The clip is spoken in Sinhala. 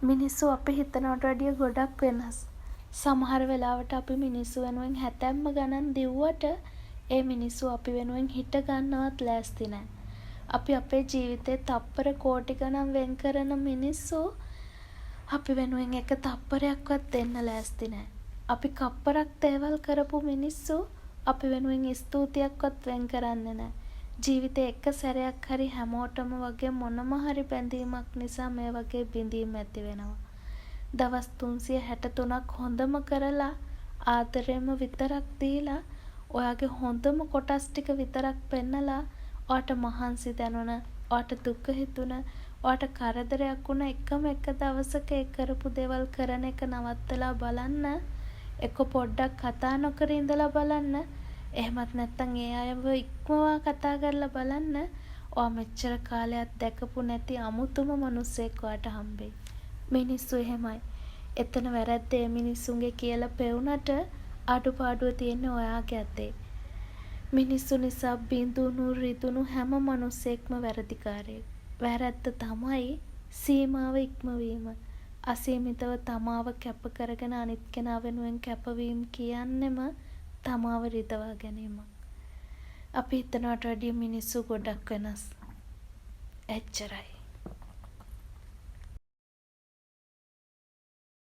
මිනිස්සු අපි හිතනවට වැඩිය ගොඩක් වෙනස්. සමහර වෙලාවට අපි මිනිස්සු වෙනුවෙන් හැතැම්ම ගණන් දිව්වට ඒ මිනිස්සු අපි වෙනුවෙන් හිට ගන්නවත් ලෑස්ති නෑ. අපි අපේ ජීවිතේ තප්පර කෝටි ගණන් වෙන් කරන මිනිස්සු අපි වෙනුවෙන් එක තප්පරයක්වත් දෙන්න ලෑස්ති නෑ. අපි කප්පරක් දේවල් කරපු මිනිස්සු අපි වෙනුවෙන් ස්තුතියක්වත් වෙන් කරන්නේ නෑ. ජීවිතේ එක සැරයක් හරි හැමෝටම වගේ මොනම හරි බැඳීමක් නිසා මේ වගේ බිඳීම් ඇති වෙනවා. දවස් 363ක් හොඳම කරලා ආදරෙම විතරක් දීලා ඔයාගේ හොඳම කොටස් ටික විතරක් පෙන්නලා ඔයාට මහන්සි දැනුණ, ඔයාට දුක හිතුණ, ඔයාට කරදරයක් වුණ එකම එක දවසක ඒ කරපු දේවල් කරන එක නවත්තලා බලන්න. එක පොඩ්ඩක් කතා නොකර ඉඳලා බලන්න. එහෙමත් නැත්නම් ඒ අයව ඉක්මවා කතා කරලා බලන්න. ඔයා මෙච්චර කාලයක් දැකපු නැති අමුතුම මිනිස්සෙක් ඔයාට හම්බෙයි. මිනිස්සු එහෙමයි. එතන වැරද්ද ඒ මිනිස්සුන්ගේ කියලා පෙවුනට අඩුපාඩුව තියෙන්නේ ඔයාගේ අතේ. මිනිස්සු නිසා බිඳුණු රිදුණු හැම මිනිස්සෙක්ම වැරදිකාරයෙක්. වැරද්ද තමයි සීමාව ඉක්මවීම. අසීමිතව තමාව කැප කරගෙන අනිත් කෙනා වෙනුවෙන් කැපවීම කියන්නෙම තමාව රිදවා ගැනීමක්. අපි හිතනවට වැඩිය මිනිස්සු ගොඩක් වෙනස්. එච්චරයි.